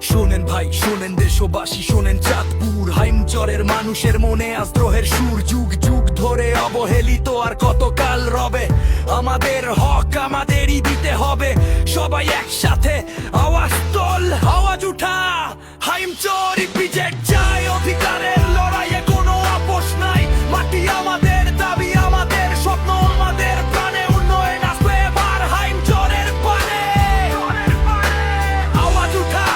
শোনেন ভাই শোনেন দেশবাসী শোনেন চাঁদপুর হাইমচরের মানুষের মনে আদ্রোহের সুর যুগ যুগ ধরে অবহেলিত আর কতকাল রবে আমাদের হক আমাদেরই দিতে হবে সবাই একসাথে আওয়াজ তোল আওয়াজ উঠা হাইমচর ইপিজেড চাই অধিকারের লড়াইয়ে কোনো আপোষ নাই মাটি আমাদের দাবি আমাদের স্বপ্ন আমাদের প্রাণে উন্নয়ন আসবে এবার হাইমচরের পানে আওয়াজ উঠা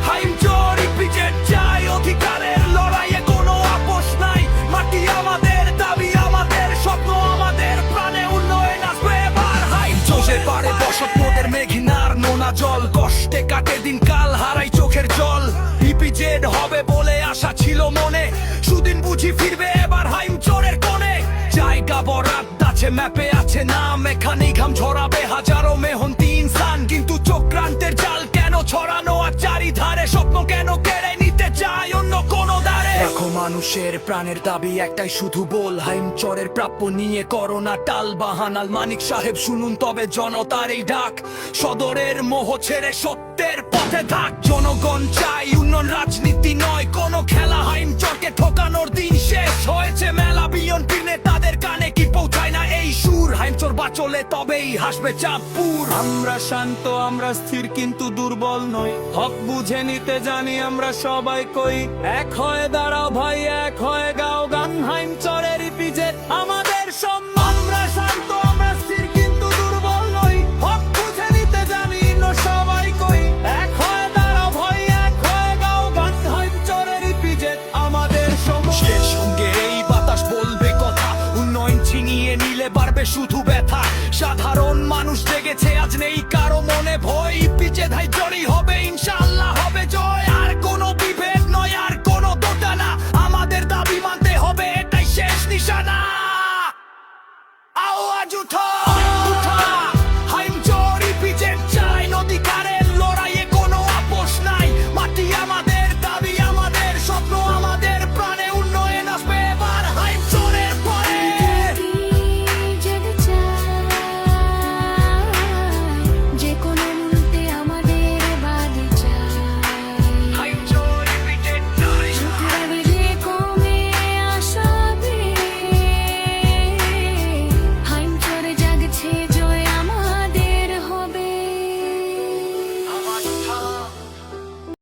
হাইমচর ইপিজেড চাই অধিকারের লড়াইয়ে কোনো আপোষ নাই মাটি আমাদের দাবি আমাদের স্বপ্ন আমাদের প্রাণে উন্নয়ন আসবে এবার হাইমচরের পারে বসত নদের মেঘনার নোনা জল কষ্টে কাটে দিন কাল হারাই চোখের জল ইপিজেড হবে বলে আশা ছিল মনে সুদিন বুঝি ফিরবে এবার হাইমচরের কোণে জায়গা বরাদ আছে ম্যাপে আছে নাম এখানে ঘাম ঝরাবে হাজারো মেহনতি ইনসান কিন্তু চক্রান্তের জাল কেন ছড়ানো আর চারিধারে স্বপ্ন কেন কেড়ে নিতে চায় অন্য কোনো দ্বারে দেখো মানুষের প্রাণের দাবি একটাই শুধু বল হাইমচরের প্রাপ্য নিয়ে করোনা টাল বাহানাল মানিক সাহেব শুনুন তবে জনতার এই ডাক সদরের মোহ ছেড়ে সত্যের পথে থাক জনগণ চাই উন্নয়ন রাজনীতি নয় কোনো খেলা হাইমচরকে ঠকানোর দিন শেষ হয়েছে মেলা বিএনপি নেতাদের কানে কি পৌঁছায় না এই সুর হাইমচর বাঁচলে তবেই হাসবে চাঁদপুর আমরা শান্ত আমরা স্থির কিন্তু দুর্বল নই হক বুঝে নিতে জানি আমরা সবাই কই এক হয়ে দাঁড়াও ভাই এক হয়ে গাও গান হাইমচরের ইপিজেড আমাদের সম্মান আমরা শান্ত আমরা স্থির কিন্তু দুর্বল নই হক বুঝে নিতে জানি না সবাই কই এক হয়ে দাঁড়াও ভাই এক হয়ে গাও গান হাইমচরের ইপিজেড আমাদের সম্মান শেষ সঙ্গে এই বাতাস বলবে কথা উন্নয়ন ছিনিয়ে নিলে বাড়বে শুধু ব্যথা সাধারণ মানুষ জেগেছে আজ নেই কারো মনে ভয় ইপিজেড হাইমচরই হবে